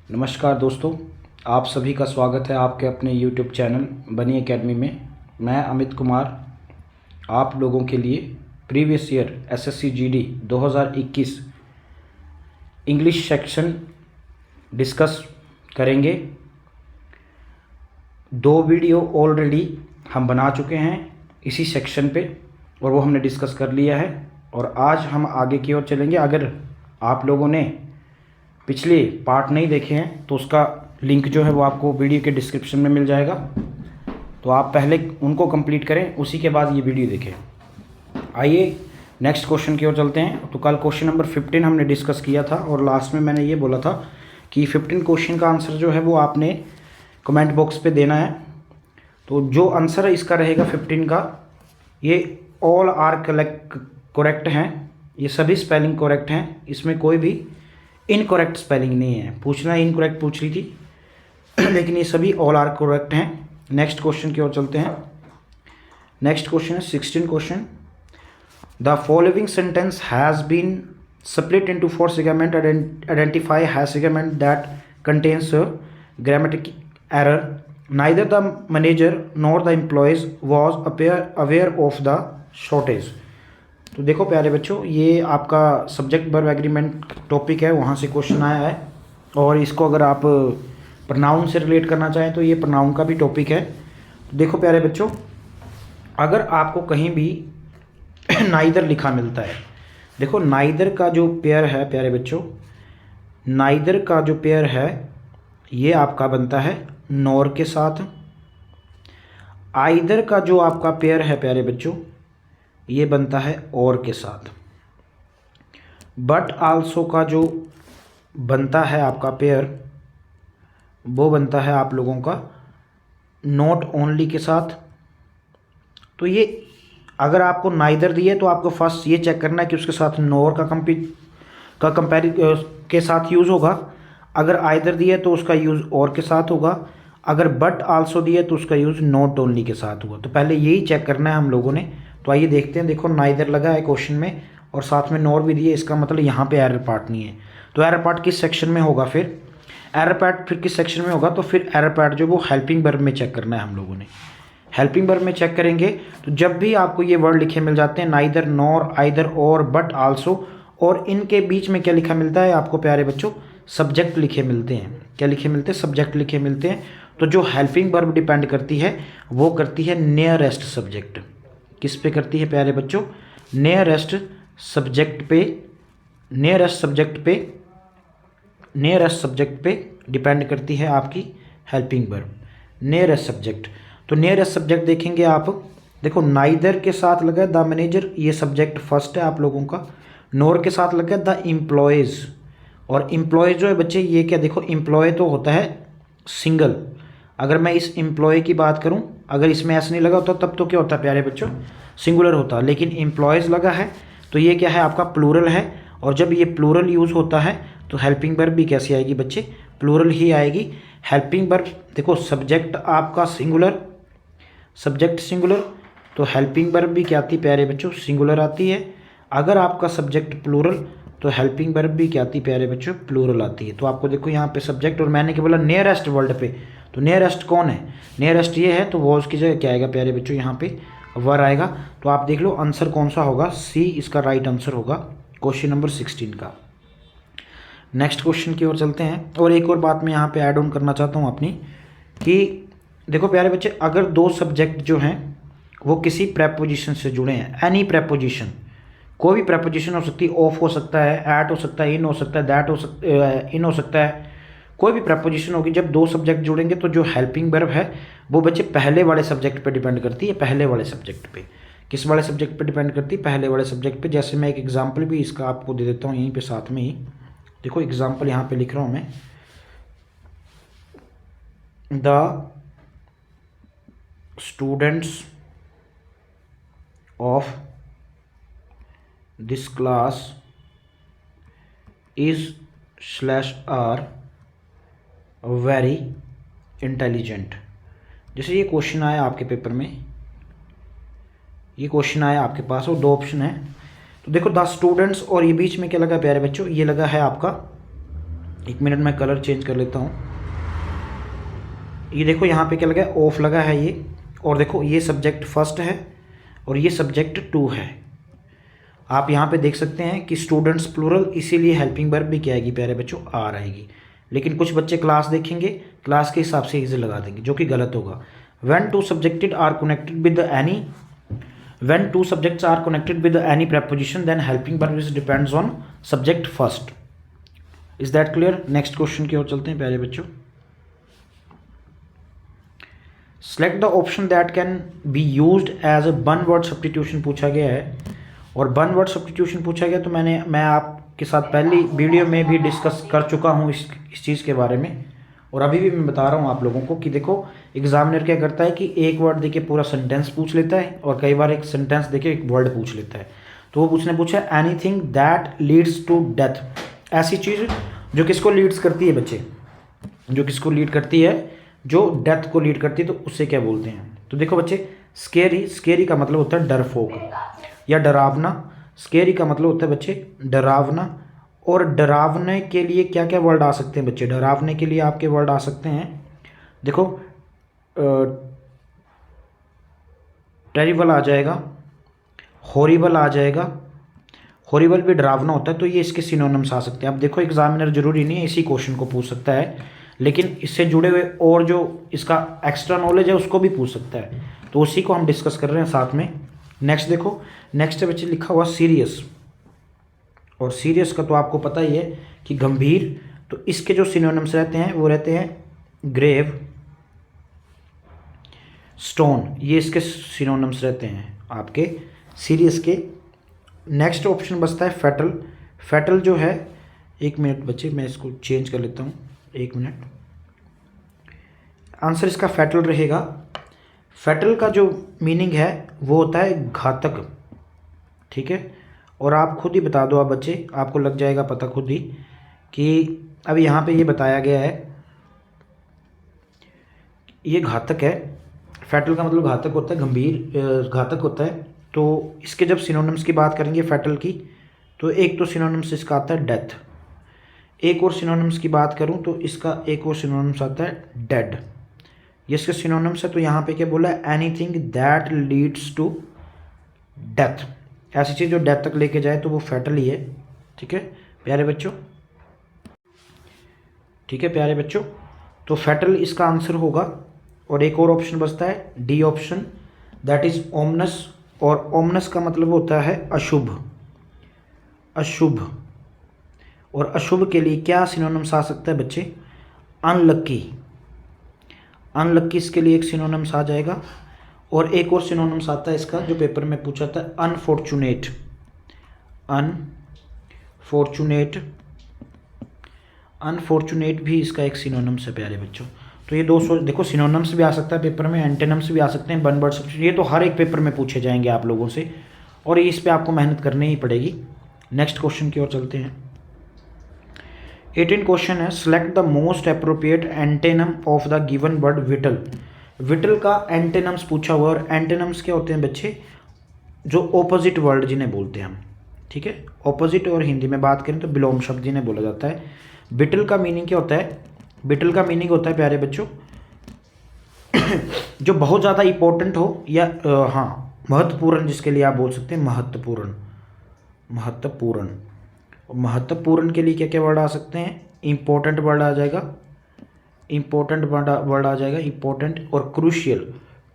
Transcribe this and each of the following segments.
नमस्कार दोस्तों, आप सभी का स्वागत है आपके अपने YouTube चैनल बनी एकेडमी में। मैं अमित कुमार आप लोगों के लिए previous year SSC GD 2021 English section discuss करेंगे। 2 वीडियो ऑलरेडी हम बना चुके हैं इसी सेक्शन पे और वो हमने डिस्कस कर लिया है और आज हम आगे की ओर चलेंगे। अगर आप लोगों ने पिछले पार्ट नहीं देखे हैं तो उसका लिंक जो है वो आपको वीडियो के डिस्क्रिप्शन में मिल जाएगा, तो आप पहले उनको कंप्लीट करें, उसी के बाद ये वीडियो देखें। आइए नेक्स्ट क्वेश्चन की ओर चलते हैं। तो कल क्वेश्चन नंबर 15 हमने डिस्कस किया था और लास्ट में मैंने ये बोला था कि 15 क्वेश्चन का आंसर जो है वो आपने कमेंट बॉक्स पे देना है। तो जो आंसर इसका रहेगा 15 का, ये ऑल आर करेक्ट हैं, ये सभी स्पेलिंग करेक्ट हैं, इसमें कोई भी इनकरेक्ट स्पेलिंग नहीं है। पूछना इनकरेक्ट पूछ रही थी लेकिन ये सभी ऑल आर करेक्ट हैं। नेक्स्ट क्वेश्चन की ओर चलते हैं। नेक्स्ट क्वेश्चन है 16 question. The following sentence has been split into 4 segment. Identify has segment that contains grammatic error. Neither the manager nor the employees was aware of the shortage. तो देखो प्यारे बच्चों, ये आपका सब्जेक्ट वर्ब एग्रीमेंट टॉपिक है, वहाँ से question आया है और इसको अगर आप प्रनाउन से रिलेट करना चाहें तो ये प्रनाउन का भी टॉपिक है। तो देखो प्यारे बच्चों, अगर आपको कहीं भी नाइदर लिखा मिलता है, देखो नाइदर का जो पेयर है प्यारे बच्चों, नाइदर का जो पेयर है ये आपका बनता है नॉर के साथ। आइदर का जो आपका पेयर है प्यारे बच्चों ये बनता है और के साथ। बट आल्सो का जो बनता है आपका पेयर वो बनता है आप लोगों का नॉट ओनली के साथ। तो ये अगर आपको नाइदर दिए तो आपको फर्स्ट ये चेक करना है कि उसके साथ नॉर का कंपेयर के साथ यूज़ होगा। अगर आइदर दिए तो उसका यूज़ और के साथ होगा। अगर बट आल्सो दिए तो उसका यूज़ नॉट ओनली के साथ होगा। तो पहले यही चेक करना है हम लोगों ने। तो आइए देखते हैं। देखो नाइदर लगा है क्वेश्चन में और साथ में नॉर भी दिए, इसका मतलब यहाँ पे एरर पार्ट नहीं है। तो एरर पार्ट किस सेक्शन में होगा? फिर एरर पार्ट फिर किस सेक्शन में होगा? तो फिर एरर पार्ट जो वो हेल्पिंग वर्ब में चेक करना है हम लोगों ने। हेल्पिंग वर्ब में चेक करेंगे तो जब भी आपको ये वर्ड लिखे मिल जाते हैं नाइदर, नॉर, आइदर, और, बट, आल्सो, और इनके बीच में क्या लिखा मिलता है आपको प्यारे बच्चों? सब्जेक्ट लिखे मिलते हैं। क्या लिखे मिलते हैं? सब्जेक्ट लिखे मिलते हैं। तो जो हेल्पिंग वर्ब डिपेंड करती है वो करती है नियरेस्ट सब्जेक्ट। किस पे करती है प्यारे बच्चों? नियरेस्ट सब्जेक्ट पे। नियरेस्ट सब्जेक्ट पे डिपेंड करती है आपकी हेल्पिंग वर्ब, नियरेस्ट सब्जेक्ट। तो नियरेस्ट सब्जेक्ट देखेंगे आप, देखो नाइदर के साथ लगा द मैनेजर, ये सब्जेक्ट फर्स्ट है आप लोगों का। नॉर के साथ लगा द एम्प्लॉयज़, और एम्प्लॉय जो है बच्चे ये क्या, देखो एम्प्लॉय तो होता है सिंगल। अगर मैं इस एम्प्लॉय की बात करूं, अगर इसमें ऐसा नहीं लगा होता तब तो क्या होता है प्यारे बच्चों? सिंगुलर होता। लेकिन एम्प्लॉयज़ लगा है तो ये क्या है आपका? प्लूरल है। और जब ये प्लूरल यूज़ होता है तो हेल्पिंग वर्ब भी कैसी आएगी बच्चे? प्लूरल ही आएगी। हेल्पिंग वर्ब देखो सब्जेक्ट आपका सिंगुलर, सब्जेक्ट सिंगुलर, तो हेल्पिंग वर्ब भी क्या आती है प्यारे बच्चों? सिंगुलर आती है। अगर आपका सब्जेक्ट प्लूरल तो हेल्पिंग वर्ब भी क्या आती है प्यारे बच्चों? प्लूरल आती है। तो आपको देखो यहाँ पे सब्जेक्ट, और मैंने क्या बोला? नियरेस्ट वर्ड पे। तो नियरेस्ट कौन है? नियरेस्ट ये है, तो वो उसकी जगह क्या आएगा प्यारे बच्चों? यहाँ पे वर आएगा। तो आप देख लो आंसर कौन सा होगा? सी इसका राइट आंसर होगा क्वेश्चन नंबर 16 का। नेक्स्ट क्वेश्चन की ओर चलते हैं। और एक और बात मैं यहाँ पे ऐड ऑन करना चाहता हूँ अपनी, कि देखो प्यारे बच्चे, अगर 2 सब्जेक्ट जो हैं वो किसी प्रेपोजिशन से जुड़े हैं, एनी प्रेपोजिशन, कोई भी प्रेपोजिशन हो सकती है, ऑफ हो सकता है, एट हो सकता है, इन हो सकता है, दैट हो सकता इन हो सकता है, कोई भी प्रेपोजिशन होगी। जब 2 सब्जेक्ट जुड़ेंगे तो जो हेल्पिंग वर्ब है वो बच्चे पहले वाले सब्जेक्ट पे डिपेंड करती है। पहले वाले सब्जेक्ट पे। किस वाले सब्जेक्ट पे डिपेंड करती है? पहले वाले सब्जेक्ट पे। जैसे मैं एक एग्जांपल भी इसका आपको दे देता हूँ यहीं पे साथ में ही। देखो एग्जांपल यहाँ पे लिख रहा हूँ मैं, the students of this class is slash are very intelligent. जैसे ये क्वेश्चन आया आपके पेपर में, ये क्वेश्चन आया आपके पास और 2 ऑप्शन है। तो देखो द स्टूडेंट्स, और ये बीच में क्या लगा प्यारे बच्चों? ये लगा है आपका 1 मिनट में कलर चेंज कर लेता हूँ। ये देखो यहाँ पे क्या लगा है, ऑफ लगा है ये, और देखो ये सब्जेक्ट फर्स्ट है और ये सब्जेक्ट 2 है। आप यहाँ पे देख सकते हैं कि स्टूडेंट्स प्लूरल, इसीलिए हेल्पिंग वर्ब भी क्या आएगी प्यारे बच्चों, आर आएगी। लेकिन कुछ बच्चे क्लास देखेंगे, क्लास के हिसाब से इज लगा देंगे, जो कि गलत होगा। When two subjected are connected with any, when two subjects are connected with any preposition then helping verb is depends on subject first. Is that clear? Next question की ओर चलते हैं प्यारे बच्चों। Select the option that can be used as a one word substitution पूछा गया है, और वन वर्ड सब्स्टिट्यूशन पूछा गया तो मैं आपके साथ पहली वीडियो में भी डिस्कस कर चुका हूँ इस चीज़ के बारे में, और अभी भी मैं बता रहा हूँ आप लोगों को कि देखो एग्जामिनर क्या करता है कि एक वर्ड देके पूरा सेंटेंस पूछ लेता है, और कई बार एक सेंटेंस देके एक वर्ड पूछ लेता है। तो वो उसने पूछा anything that leads to death, ऐसी चीज़ जो किसको लीड्स करती है बच्चे, जो किसको लीड करती है, जो डेथ को लीड करती है, तो उससे क्या बोलते हैं। तो देखो बच्चे, स्केरी, स्केरी का मतलब होता है डरपोक या डरावना। स्केरी का मतलब होता है बच्चे डरावना, और डरावने के लिए क्या क्या वर्ड आ सकते हैं बच्चे, डरावने के लिए आपके वर्ड आ सकते हैं, देखो टेरिबल आ जाएगा, हॉरिबल आ जाएगा, हॉरिबल भी डरावना होता है, तो ये इसके सिनोनिम्स आ सकते हैं। अब देखो एग्जामिनर जरूरी नहीं है इसी क्वेश्चन को पूछ सकता है, लेकिन इससे जुड़े हुए और जो इसका एक्स्ट्रा नॉलेज है उसको भी पूछ सकता है, तो उसी को हम डिस्कस कर रहे हैं साथ में। नेक्स्ट देखो, नेक्स्ट बच्चे लिखा हुआ सीरियस, और सीरियस का तो आपको पता ही है कि गंभीर, तो इसके जो सिनोनिम्स रहते हैं वो रहते हैं ग्रेव, स्टोन, ये इसके सिनोनिम्स रहते हैं आपके सीरियस के। नेक्स्ट ऑप्शन बचता है फैटल। फैटल जो है, 1 मिनट बच्चे मैं इसको चेंज कर लेता हूँ, 1 मिनट। आंसर इसका फैटल रहेगा। फैटल का जो मीनिंग है वो होता है घातक, ठीक है। और आप खुद ही बता दो, आप बच्चे, आपको लग जाएगा पता खुद ही कि अब यहाँ पे ये बताया गया है ये घातक है। फैटल का मतलब घातक होता है, गंभीर घातक होता है। तो इसके जब सिनोनिम्स की बात करेंगे फैटल की, तो एक तो सिनोनिम्स इसका आता है डेथ, एक और सिनोनिम्स की बात करूं तो इसका एक और सिनोनिम्स आता है डेड, ये इसके सिनोनिम्स है। तो यहाँ पे क्या बोला है, anything that leads to death, ऐसी चीज़ जो डेथ तक लेके जाए तो वो फैटल ही है, ठीक है प्यारे बच्चों, ठीक है प्यारे बच्चों। तो फैटल इसका आंसर होगा। और एक और ऑप्शन बचता है डी ऑप्शन, दैट इज ओमनस, और ओमनस का मतलब होता है अशुभ, अशुभ। और अशुभ के लिए क्या सिनोनिम्स आ सकता है बच्चे, अनलक्की, अनलक्की इसके लिए एक सिनोनिम्स आ जाएगा। और एक और सिनोनिम्स आता है इसका जो पेपर में पूछा था, अनफॉर्चुनेट, अनफॉर्चुनेट, अनफॉर्चुनेट भी इसका एक सिनोनिम्स है प्यारे बच्चों। तो ये 200 देखो सिनोनिम्स भी आ सकता है पेपर में, एंटेनिम्स भी आ सकते हैं, वन वर्ड सब्स्टिट्यूशन, ये तो हर एक पेपर में पूछे जाएंगे आप लोगों से, और इस पे आपको मेहनत करनी ही पड़ेगी। नेक्स्ट क्वेश्चन की ओर चलते हैं। 18 क्वेश्चन है, select the most appropriate एंटेनम of the given word whittle. Whittle का एंटेनम्स पूछा हुआ, और एंटेनम्स क्या होते हैं बच्चे, जो ऑपोजिट वर्ड जिन्हें बोलते हैं हम, ठीक है। ऑपोजिट, और हिंदी में बात करें तो विलोम शब्द जिन्हें बोला जाता है। विटल का मीनिंग क्या होता है, विटल का मीनिंग होता है प्यारे बच्चों जो बहुत ज़्यादा इंपॉर्टेंट हो, या हाँ महत्वपूर्ण, जिसके लिए आप बोल सकते हैं महत्वपूर्ण, महत्वपूर्ण। महत्वपूर्ण के लिए क्या क्या वर्ड आ सकते हैं, इंपॉर्टेंट वर्ड आ जाएगा, इंपॉर्टेंट वर्ड आ जाएगा, इंपॉर्टेंट, और क्रूशियल,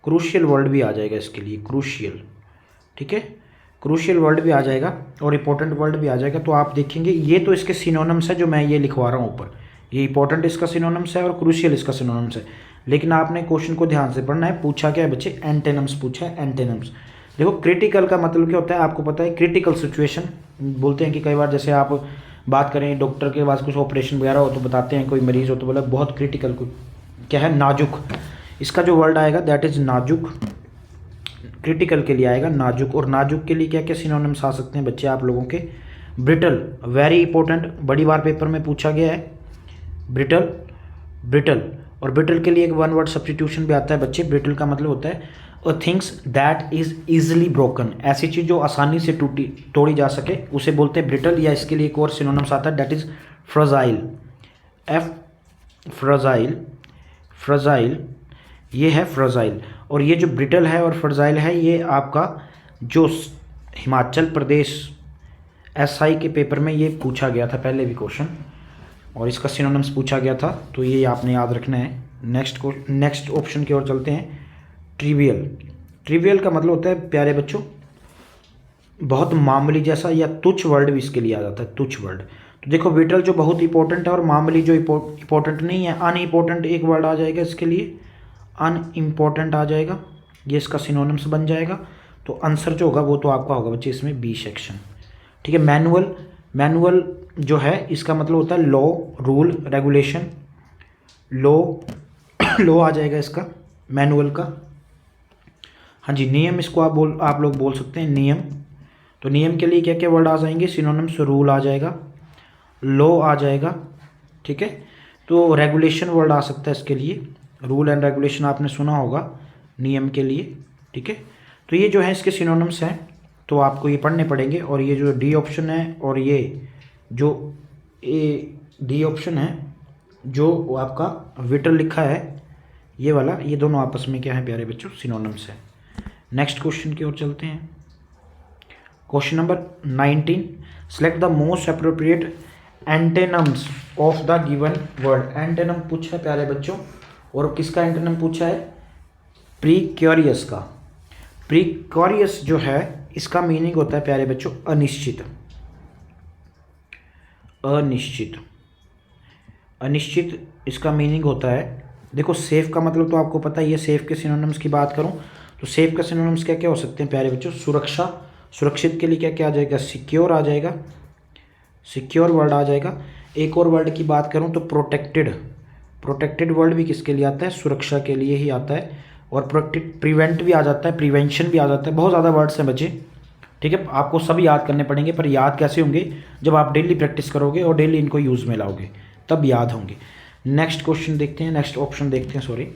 क्रूशियल वर्ड भी आ जाएगा इसके लिए, क्रूशियल, ठीक है, क्रूशियल वर्ड भी आ जाएगा और इंपॉर्टेंट वर्ड भी आ जाएगा। तो आप देखेंगे ये तो इसके सिनोनिम्स है जो मैं ये लिखवा रहा हूँ ऊपर, ये इंपॉर्टेंट इसका सिनोनिम्स है और क्रूशियल इसका सिनोनिम्स है। लेकिन आपने क्वेश्चन को ध्यान से पढ़ना है, पूछा क्या है बच्चे, एंटेनम्स पूछा है, एंटेनम्स। देखो क्रिटिकल का मतलब क्या होता है आपको पता है, क्रिटिकल सिचुएशन बोलते हैं कि कई बार जैसे आप बात करें डॉक्टर के पास कुछ ऑपरेशन वगैरह हो तो बताते हैं, कोई मरीज़ हो तो बोला बहुत क्रिटिकल, क्या है नाजुक, इसका जो वर्ड आएगा दैट इज़ नाजुक, क्रिटिकल के लिए आएगा नाजुक। और नाजुक के लिए क्या क्या सिनोनिम्स आ सकते हैं बच्चे आप लोगों के, ब्रिटल, वेरी इंपॉर्टेंट, बड़ी बार पेपर में पूछा गया है, ब्रिटल, ब्रिटल। और ब्रिटल के लिए एक वन वर्ड सब्स्टिट्यूशन भी आता है बच्चे, ब्रिटल का मतलब होता है things that is easily broken, ऐसी चीज़ जो आसानी से तोड़ी जा सके उसे बोलते हैं ब्रिटल। या इसके लिए एक और सिनोनिम्स आता है that is fragile, F fragile, fragile ये है फ्रजाइल, और ये जो ब्रिटल है और फ्रजाइल है ये आपका जो हिमाचल प्रदेश एसआई के पेपर में ये पूछा गया था पहले भी क्वेश्चन, और इसका सिनोनिम्स पूछा गया था, तो ये आपने याद रखना है। नेक्स्ट ऑप्शन की ओर चलते हैं। ट्रिवियल, ट्रिवियल का मतलब होता है प्यारे बच्चों बहुत मामूली जैसा या तुच्छ वर्ड भी इसके लिए आ जाता है, तुच्छ वर्ड। तो देखो विटल जो बहुत इंपॉर्टेंट है और मामूली जो इंपॉर्टेंट नहीं है, अनइम्पोर्टेंट एक वर्ड आ जाएगा इसके लिए, अनइम्पोर्टेंट आ जाएगा, ये इसका सिनोनिम्स बन जाएगा। तो आंसर जो होगा वो तो आपका होगा बच्चे इसमें बी सेक्शन, ठीक है। मैनुअल, मैनुअल जो है इसका मतलब होता है law, rule, regulation, law law आ जाएगा इसका मैनुअल का। हाँ जी, नियम इसको आप लोग बोल सकते हैं नियम। तो नियम के लिए क्या क्या वर्ड आ जाएंगे सिनोनिम्स, रूल आ जाएगा, लॉ आ जाएगा, ठीक है। तो रेगुलेशन वर्ड आ सकता है इसके लिए, रूल एंड रेगुलेशन आपने सुना होगा नियम के लिए, ठीक है। तो ये जो है इसके सिनोनिम्स हैं, तो आपको ये पढ़ने पड़ेंगे। और ये जो डी ऑप्शन है और ये जो ए डी ऑप्शन है जो आपका विटल लिखा है ये वाला, ये दोनों आपस में क्या है प्यारे बच्चों सिनोनिम्स है। नेक्स्ट क्वेश्चन की ओर चलते हैं। Question number 19, select the most appropriate antonyms of the given word. एंटेनम पूछा है प्यारे बच्चों, और किसका एंटेनम पूछा है, प्रीक्योरियस का। प्रीक्योरियस जो है इसका मीनिंग होता है प्यारे बच्चों अनिश्चित, अनिश्चित, अनिश्चित इसका मीनिंग होता है। देखो सेफ का मतलब तो आपको पता ही है, सेफ के सिनोनिम्स की बात करूं तो सेफ का सिनोनिम्स क्या क्या हो सकते हैं प्यारे बच्चों, सुरक्षा, सुरक्षित के लिए क्या क्या आ जाएगा, सिक्योर आ जाएगा, सिक्योर वर्ड आ जाएगा। एक और वर्ड की बात करूं तो प्रोटेक्टेड, प्रोटेक्टेड वर्ड भी किसके लिए आता है, सुरक्षा के लिए ही आता है। और प्रिवेंट भी आ जाता है, प्रिवेंशन भी आ जाता है, बहुत ज़्यादा वर्ड्स हैं बच्चे, ठीक है। आपको सभी याद करने पड़ेंगे, पर याद कैसे होंगे, जब आप डेली प्रैक्टिस करोगे और डेली इनको यूज़ में लाओगे तब याद होंगे। नेक्स्ट क्वेश्चन देखते हैं, नेक्स्ट ऑप्शन देखते हैं, सॉरी।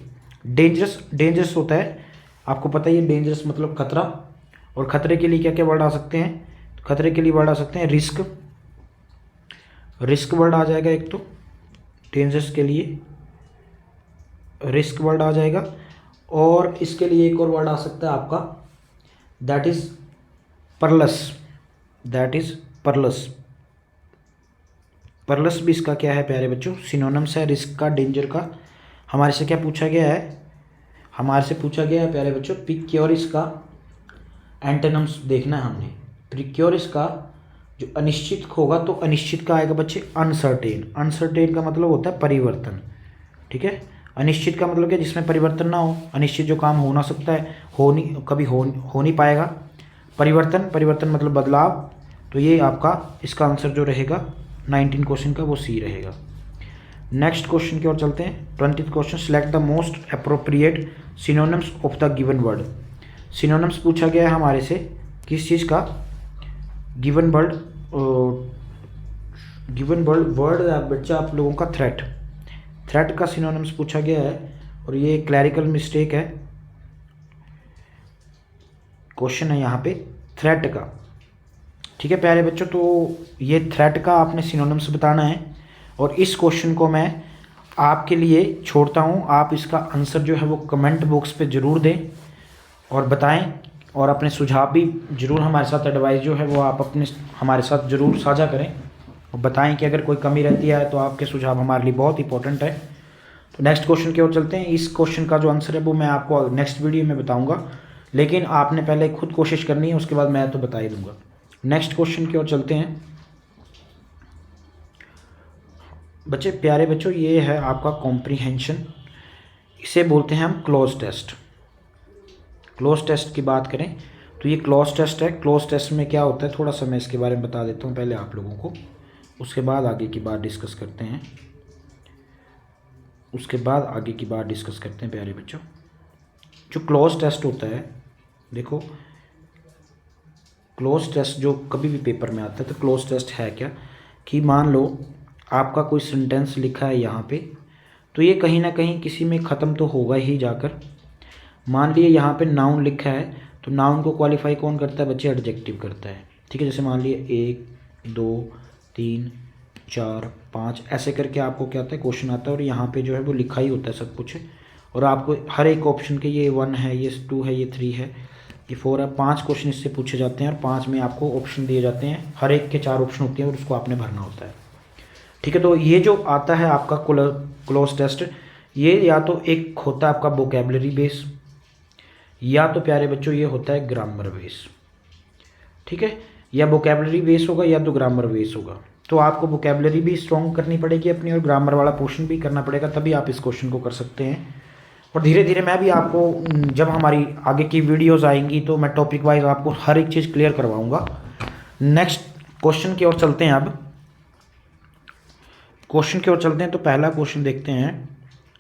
डेंजरस, डेंजरस होता है आपको पता ही है, डेंजरस मतलब खतरा। और खतरे के लिए क्या क्या वर्ड आ सकते हैं, खतरे के लिए वर्ड आ सकते हैं रिस्क, रिस्क वर्ड आ जाएगा एक तो, डेंजरस के लिए रिस्क वर्ड आ जाएगा। और इसके लिए एक और वर्ड आ सकता है आपका, दैट इज़ परलस, दैट इज़ परलस। परलस भी इसका क्या है प्यारे बच्चों सिनोनिम्स है रिस्क का, डेंजर का। हमारे से क्या पूछा गया है, हमारे से पूछा गया है प्यारे बच्चों प्रीक्योरियस का एंटोनिम्स देखना है हमने। प्रीक्योरियस का जो अनिश्चित होगा तो अनिश्चित का आएगा बच्चे अनसर्टेन, अनसर्टेन का मतलब होता है परिवर्तन, ठीक है। अनिश्चित का मतलब क्या, जिसमें परिवर्तन ना हो, अनिश्चित जो काम हो ना सकता है, कभी हो नहीं पाएगा। परिवर्तन, परिवर्तन मतलब बदलाव, तो ये आपका इसका आंसर जो रहेगा 19 क्वेश्चन का वो सी रहेगा। नेक्स्ट क्वेश्चन की ओर चलते हैं। 20th question, select the most appropriate synonyms of the given word. Synonyms पूछा गया है हमारे से किस चीज़ का, गिवन वर्ड, गिवन वर्ड बच्चा आप लोगों का थ्रेट, थ्रेट का सिनोनिम्स पूछा गया है। और ये क्लैरिकल मिस्टेक है, क्वेश्चन है यहाँ पे थ्रेट का, ठीक है प्यारे बच्चों। तो ये थ्रेट का आपने सिनोनिम्स बताना है, और इस क्वेश्चन को मैं आपके लिए छोड़ता हूँ। आप इसका आंसर जो है वो कमेंट बॉक्स पे ज़रूर दें और बताएं, और अपने सुझाव भी ज़रूर हमारे साथ, एडवाइस जो है वो आप अपने हमारे साथ ज़रूर साझा करें और बताएं कि अगर कोई कमी रहती है तो आपके सुझाव हमारे लिए बहुत इंपॉर्टेंट है। तो नेक्स्ट क्वेश्चन की ओर चलते हैं। इस क्वेश्चन का जो आंसर है वो मैं आपको नेक्स्ट वीडियो में बताऊँगा, लेकिन आपने पहले खुद कोशिश करनी है, उसके बाद मैं तो बता ही दूँगा। नेक्स्ट क्वेश्चन की ओर चलते हैं बच्चे, प्यारे बच्चों। ये है आपका कॉम्प्रीहेंशन, इसे बोलते हैं हम क्लोज टेस्ट। क्लोज टेस्ट की बात करें तो ये क्लोज टेस्ट है। क्लोज टेस्ट में क्या होता है, थोड़ा सा मैं इसके बारे में बता देता हूँ पहले आप लोगों को, उसके बाद आगे की बात डिस्कस करते हैं, उसके बाद आगे की बात डिस्कस करते हैं प्यारे बच्चों। जो क्लोज टेस्ट होता है, देखो क्लोज टेस्ट जो कभी भी पेपर में आता है, तो क्लोज टेस्ट है क्या कि मान लो आपका कोई सेंटेंस लिखा है यहाँ पे, तो ये कहीं ना कहीं किसी में ख़त्म तो होगा ही जाकर। मान लिए यहाँ पे नाउन लिखा है, तो नाउन को क्वालिफाई कौन करता है बच्चे, एडजेक्टिव करता है, ठीक है। जैसे मान लिए 1 2 3 4 5 ऐसे करके आपको क्या आता है क्वेश्चन आता है, और यहाँ पे जो है वो लिखा ही होता है सब कुछ, और आपको हर एक ऑप्शन के ये 1 है, ये 2 है, ये 3 है, ये 4 है, 5 क्वेश्चन इससे पूछे जाते हैं और 5 में आपको ऑप्शन दिए जाते हैं, हर एक के 4 ऑप्शन होते हैं और उसको आपने भरना होता है। ठीक है, तो ये जो आता है आपका क्लोज टेस्ट, ये या तो एक होता है आपका वोकैबुलरी बेस, या तो प्यारे बच्चों ये होता है ग्रामर बेस। ठीक है, या वोकैबुलरी बेस होगा या तो ग्रामर बेस होगा। तो आपको वोकैबुलरी भी स्ट्रॉन्ग करनी पड़ेगी अपनी, और ग्रामर वाला पोर्शन भी करना पड़ेगा, तभी आप इस क्वेश्चन को कर सकते हैं। और धीरे धीरे मैं भी आपको, जब हमारी आगे की वीडियोस आएंगी तो मैं टॉपिक वाइज आपको हर एक चीज़ क्लियर करवाऊंगा। नेक्स्ट क्वेश्चन की ओर चलते हैं। अब क्वेश्चन की ओर चलते हैं, तो पहला क्वेश्चन देखते हैं।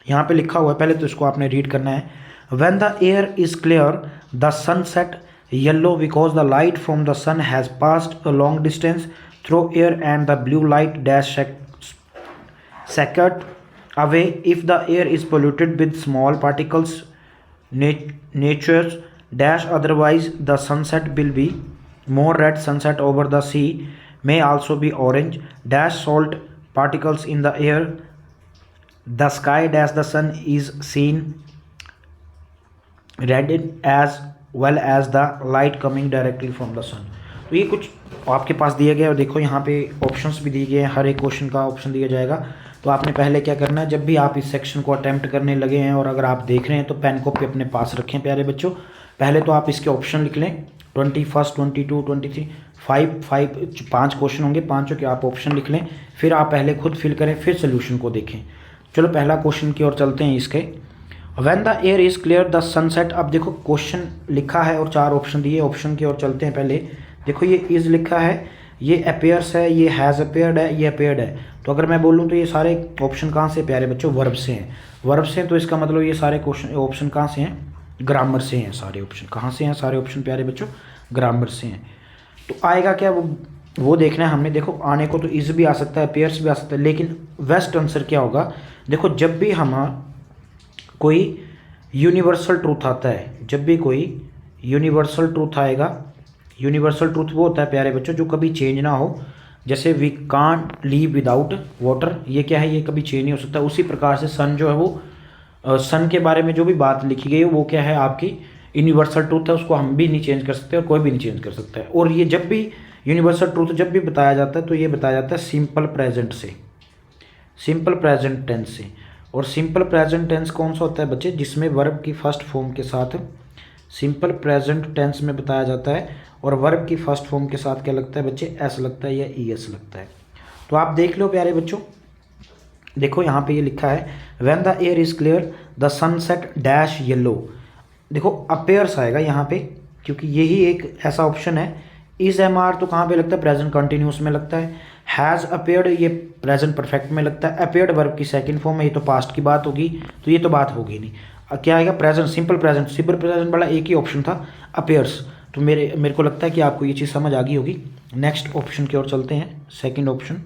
यहाँ पे लिखा हुआ है, पहले तो इसको आपने रीड करना है। When the air is clear the sunset yellow because the light from the sun has passed a long distance through air and the blue light dash second away if the air is polluted with small particles natures dash otherwise the sunset will be more red sunset over the sea may also be orange dash salt particles in the air the sky dash the sun is seen red as well as the light coming directly from the sun। तो ये कुछ आपके पास दिया गया है, और देखो यहाँ पे ऑप्शंस भी दिए गए हैं, हर एक क्वेश्चन का ऑप्शन दिया जाएगा। तो आपने पहले क्या करना है, जब भी आप इस सेक्शन को अटेम्प्ट करने लगे हैं और अगर आप देख रहे हैं तो पेन कॉपी अपने पास रखें प्यारे बच्चों। पहले तो आप इसके ऑप्शन लिख लें, 21, 22, 23, 5 क्वेश्चन होंगे, 5 के आप ऑप्शन लिख लें, फिर आप पहले खुद फिल करें, फिर सोल्यूशन को देखें। चलो पहला क्वेश्चन की ओर चलते हैं इसके। When the air is clear the sunset. अब देखो क्वेश्चन लिखा है और 4 ऑप्शन दिए, ऑप्शन की ओर चलते हैं। पहले देखो ये इज़ लिखा है, ये अपेयर्स है, ये हैज़ अपेयर्ड है, ये अपेयर्ड है। तो अगर मैं बोलूँ तो ये सारे ऑप्शन कहाँ से प्यारे बच्चों, वर्ब से हैं। वर्ब से हैं तो इसका मतलब ये सारे क्वेश्चन ऑप्शन कहाँ से हैं, ग्रामर से हैं। सारे ऑप्शन कहाँ से हैं, सारे ऑप्शन प्यारे बच्चों ग्रामर से हैं। तो आएगा क्या वो देखना है हमने। देखो आने को तो इज़ भी आ सकता है, अपेयर्स भी आ सकता है, लेकिन बेस्ट आंसर क्या होगा। देखो जब भी हम कोई यूनिवर्सल ट्रूथ आता है, जब भी कोई यूनिवर्सल ट्रूथ आएगा, यूनिवर्सल ट्रूथ वो होता है प्यारे बच्चों जो कभी चेंज ना हो। जैसे we can't live without water, ये क्या है, ये कभी चेंज नहीं हो सकता। उसी प्रकार से सन जो है वो सन के बारे में जो भी बात लिखी गई है वो क्या है, आपकी यूनिवर्सल ट्रूथ है, उसको हम भी नहीं चेंज कर सकते और कोई भी नहीं चेंज कर सकता है। और ये जब भी यूनिवर्सल ट्रूथ जब भी बताया जाता है तो ये बताया जाता है सिंपल प्रेजेंट से, सिंपल प्रेजेंट टेंस से। और सिंपल प्रेजेंट टेंस कौन सा होता है बच्चे, जिसमें वर्ब की फर्स्ट फॉर्म के साथ सिंपल प्रेजेंट टेंस में बताया जाता है, और वर्ब की फर्स्ट फॉर्म के साथ क्या लगता है बच्चे, एस लगता है या ई एस लगता है। तो आप देख लो प्यारे बच्चों, देखो यहाँ पे ये लिखा है when the air is clear the sunset dash yellow. देखो अपेयर्स आएगा यहाँ पे, क्योंकि यही एक ऐसा ऑप्शन है। इज एम आर तो कहाँ पे लगता है, प्रेजेंट कंटिन्यूस में लगता है। हैज़ अपेयर्ड ये प्रेजेंट परफेक्ट में लगता है। अपेयर्ड वर्ब की सेकंड फॉर्म है, ये तो पास्ट की बात होगी, तो ये तो बात होगी नहीं। क्या आएगा, present, simple present. Simple present वाला एक ही ऑप्शन था, अपेयर्स। तो मेरे को लगता है कि आपको ये चीज़ समझ आ गई होगी। नेक्स्ट ऑप्शन की ओर चलते हैं, सेकंड ऑप्शन।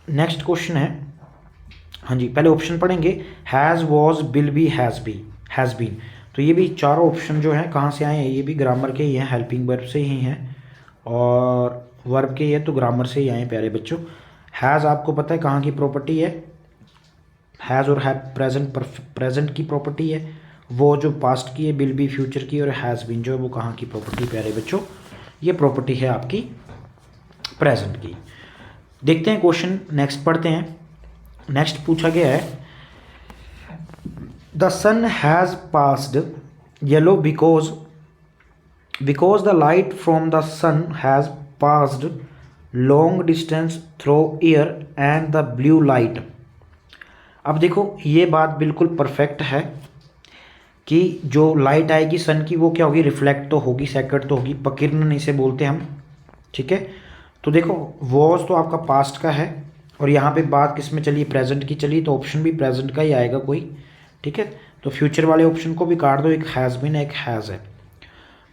नेक्स्ट क्वेश्चन है, हाँ जी पहले ऑप्शन पढ़ेंगे, has, was, will be, has been. तो ये भी चारों ऑप्शन जो हैं कहाँ से आए हैं, ये भी ग्रामर के ही हैं, हेल्पिंग वर्ब से ही हैं, और वर्ब के ये तो ग्रामर से ही आए हैं प्यारे बच्चों। हैज़ आपको पता है कहाँ की प्रॉपर्टी है, हैज़ और हैव प्रेजेंट की प्रॉपर्टी है। वो जो पास्ट की है, विल बी फ्यूचर की, और हैज़ बीन जो है वो कहाँ की प्रॉपर्टी प्यारे बच्चों, ये प्रॉपर्टी है आपकी प्रेजेंट की। देखते हैं क्वेश्चन, नेक्स्ट पढ़ते हैं। नेक्स्ट पूछा गया है, the sun has passed yellow because the light from the sun has passed long distance through air and the blue light. अब देखो ये बात बिल्कुल परफेक्ट है कि जो लाइट आएगी सन की वो क्या होगी, रिफ्लेक्ट तो होगी, सेकंड तो होगी, पकिरण इसे बोलते हैं हम। ठीक है, तो देखो वॉज तो आपका पास्ट का है, और यहाँ पे बात किस में चली, प्रेजेंट की चली, तो ऑप्शन भी प्रेजेंट का ही आएगा कोई। ठीक है, तो फ्यूचर वाले ऑप्शन को भी काट दो, एक हैज़ बीन एक हैज़ है।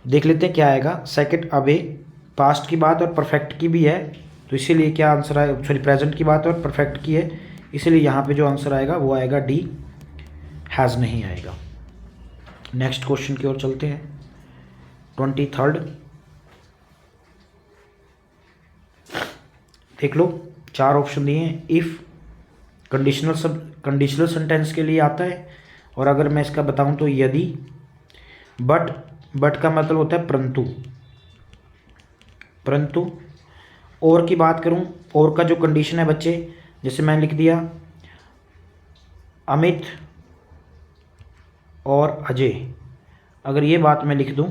देख लेते हैं क्या आएगा। सेकंड अवे पास्ट की बात और परफेक्ट की भी है, तो इसीलिए क्या आंसर आएगा, सॉरी प्रेजेंट की बात और परफेक्ट की है, इसीलिए यहाँ पे जो आंसर आएगा वो आएगा डी, हैज़ नहीं आएगा। नेक्स्ट क्वेश्चन की ओर चलते हैं। 23rd। देख लो 4 ऑप्शन दिए हैं। इफ़ कंडीशनल सेंटेंस के लिए आता है, और अगर मैं इसका बताऊं तो यदि। बट का मतलब होता है परंतु। और की बात करूं, और का जो कंडीशन है बच्चे, जैसे मैंने लिख दिया अमित और अजय, अगर ये बात मैं लिख दूं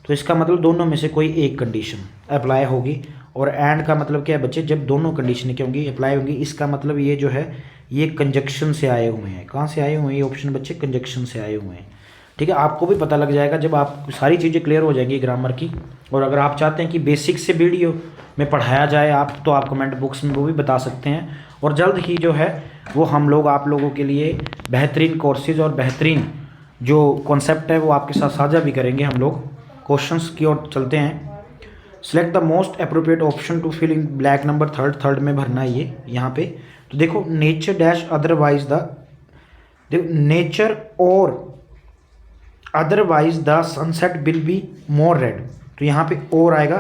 तो इसका मतलब दोनों में से कोई एक कंडीशन अप्लाई होगी। और एंड का मतलब क्या है बच्चे, जब दोनों कंडीशन क्या होंगी, अप्लाई होंगी। इसका मतलब ये जो है ये कंजक्शन से आए हुए हैं। कहाँ से आए हुए हैं ये ऑप्शन बच्चे, कंजक्शन से आए हुए हैं। ठीक है, आपको भी पता लग जाएगा जब आप सारी चीज़ें क्लियर हो जाएंगी ग्रामर की। और अगर आप चाहते हैं कि बेसिक से वीडियो में पढ़ाया जाए आप, तो आप कमेंट बॉक्स में वो भी बता सकते हैं। और जल्द ही जो है वो हम लोग आप लोगों के लिए बेहतरीन कोर्सेज और बेहतरीन जो कॉन्सेप्ट है वो आपके साथ साझा भी करेंगे हम लोग। क्वेश्चंस की ओर चलते हैं। Select the most appropriate option to fill in blank number third में भरना है ये यहाँ पे। तो देखो नेचर डैश अदरवाइज द, देखो नेचर और otherwise the sunset will be more red. तो यहाँ पे और आएगा,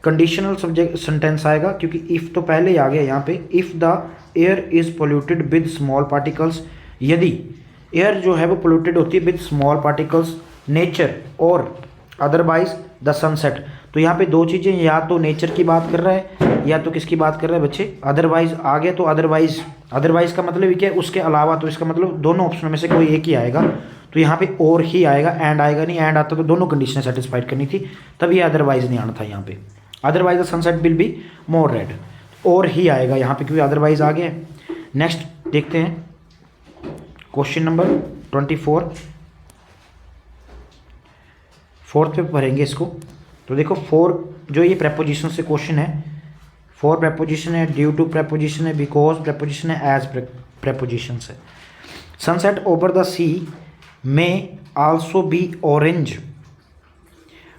कंडीशनल सब्जेक्ट सेंटेंस आएगा, क्योंकि इफ़ तो पहले ही आ गया यहाँ पे। If the air is polluted with small particles, यदि एयर जो है वो पोल्यूटेड होती है विद स्मॉल पार्टिकल्स, नेचर और अदरवाइज द सनसेट। तो यहाँ पे दो चीज़ें, या तो नेचर की बात कर रहा है या तो किसकी बात कर रहा है बच्चे, अदरवाइज आ गया। तो अदरवाइज का मतलब क्या है, उसके अलावा। तो इसका मतलब दोनों ऑप्शन में से कोई एक ही आएगा। तो यहाँ पे और ही आएगा, एंड आएगा नहीं। एंड आता तो दोनों कंडीशनें सेटिस्फाइड करनी थी, तब ये अदरवाइज नहीं आना था यहाँ पे। Otherwise the sunset will be more red, और ही आएगा यहाँ पे क्योंकि अदरवाइज आ गया। नेक्स्ट देखते हैं क्वेश्चन नंबर 24, फोर्थ पे भरेंगे इसको। तो देखो 4 जो ये प्रेपोजिशन से क्वेश्चन है, 4 प्रेपोजिशन है, ड्यू टू प्रेपोजिशन है, बिकॉज प्रेपोजिशन है, एज प्रेपोजिशन है। सनसेट ओवर द सी में also be orange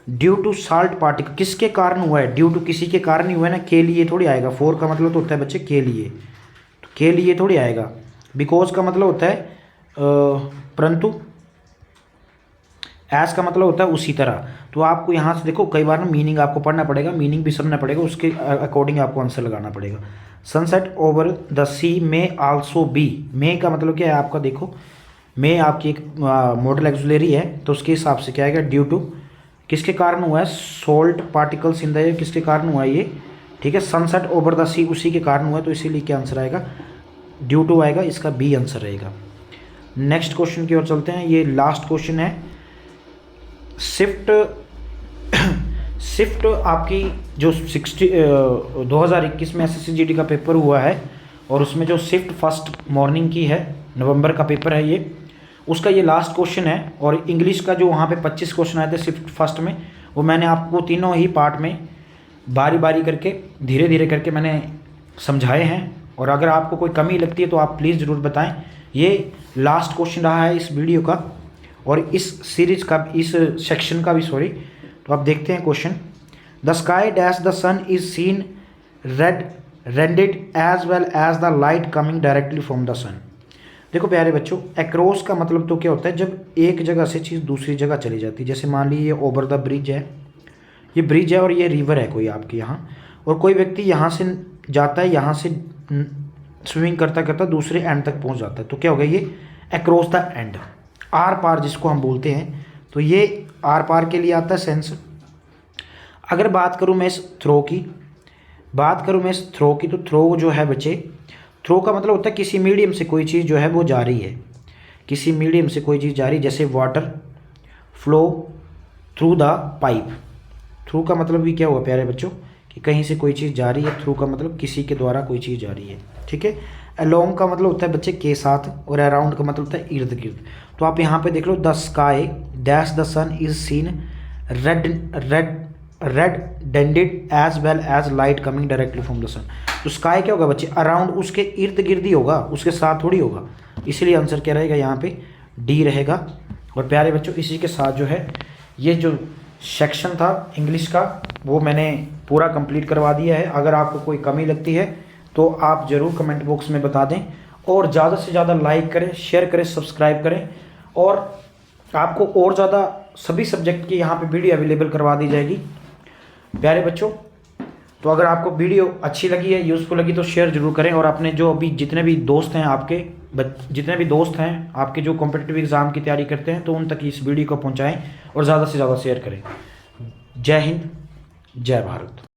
due to salt particle. किसके कारण हुआ है, ड्यू टू किसी के कारण ही हुआ है ना, के लिए थोड़ी आएगा। 4 का मतलब तो होता है बच्चे के लिए, तो के लिए थोड़ी आएगा। बिकॉज का मतलब होता है परंतु, एज का मतलब होता है उसी तरह। तो आपको यहाँ से देखो कई बार ना मीनिंग आपको पढ़ना पड़ेगा, मीनिंग भी समझना पड़ेगा, उसके अकॉर्डिंग आपको आंसर लगाना पड़ेगा। सनसेट ओवर द सी में आल्सो बी, में का मतलब क्या है आपका, देखो में आपकी एक मॉडल एक्सुलरी है, तो उसके हिसाब से क्या आएगा, ड्यू टू किसके कारण हुआ है, salt particles in the air, किसके कारण हुआ है ये, ठीक है। सनसेट ओवर द सी उसी के कारण हुआ है, तो इसीलिए क्या आंसर आएगा, ड्यू टू आएगा, इसका बी आंसर रहेगा। नेक्स्ट क्वेश्चन की ओर चलते हैं, ये लास्ट क्वेश्चन है। शिफ्ट आपकी जो 2021 में SSC-GD का पेपर हुआ है, और उसमें जो शिफ्ट फर्स्ट मॉर्निंग की है, नवंबर का पेपर है ये, उसका ये लास्ट क्वेश्चन है। और इंग्लिश का जो वहाँ पे 25 क्वेश्चन आए थे शिफ्ट फर्स्ट में, वो मैंने आपको तीनों ही पार्ट में बारी बारी करके धीरे धीरे करके मैंने समझाए हैं। और अगर आपको कोई कमी लगती है तो आप प्लीज़ ज़रूर बताएं। ये लास्ट क्वेश्चन रहा है इस वीडियो का और इस सीरीज का, इस सेक्शन का भी, सॉरी। तो आप देखते हैं question. The sky dash the sun is seen reddened as well as the light coming directly from the sun. देखो प्यारे बच्चों, अक्रॉस का मतलब तो क्या होता है, जब एक जगह से चीज़ दूसरी जगह चली जाती है। जैसे मान लीजिए ये ओवर द ब्रिज है, ये ब्रिज है और ये रिवर है कोई आपके यहाँ, और कोई व्यक्ति यहाँ से जाता है, यहाँ से स्विमिंग करता करता दूसरे एंड तक पहुँच जाता है, तो क्या हो गया, ये अक्रॉस द एंड, आर पार जिसको हम बोलते हैं। तो ये आर पार के लिए आता है सेंस। अगर बात करूँ मैं इस थ्रो की, तो थ्रो जो है बच्चे, थ्रो का मतलब होता है किसी मीडियम से कोई चीज़ जो है वो जा रही है, किसी मीडियम से कोई चीज़ जा रही है। जैसे water flow through the pipe. Through का मतलब भी क्या हुआ प्यारे बच्चों, कि कहीं से कोई चीज़ जा रही है। थ्रू का मतलब किसी के द्वारा कोई चीज़ जा रही है, ठीक है। अलोंग का मतलब होता है बच्चे के साथ, और अराउंड का मतलब होता है इर्द गिर्द। तो आप यहाँ पे देख लो, the sky dash the sun is seen reddened as well as light coming directly from the sun. तो स्काई क्या होगा बच्चे, अराउंड, उसके इर्द गिर्द ही होगा, उसके साथ थोड़ी होगा। इसीलिए आंसर क्या रहेगा यहाँ पे, डी रहेगा। और प्यारे बच्चों, इसी के साथ जो है ये जो सेक्शन था इंग्लिश का, वो मैंने पूरा कंप्लीट करवा दिया है। अगर आपको कोई कमी लगती है तो आप ज़रूर कमेंट बॉक्स में बता दें, और ज़्यादा से ज़्यादा लाइक करें, शेयर करें, सब्सक्राइब करें, और आपको और ज़्यादा सभी सब्जेक्ट की यहाँ पे वीडियो अवेलेबल करवा दी जाएगी प्यारे बच्चों। तो अगर आपको वीडियो अच्छी लगी है, यूज़फुल लगी, तो शेयर जरूर करें और अपने जो अभी जितने भी दोस्त हैं आपके जो कॉम्पिटिटिव एग्ज़ाम की तैयारी करते हैं, तो उन तक इस वीडियो को पहुँचाएँ और ज़्यादा से ज़्यादा शेयर करें। जय हिंद, जय भारत।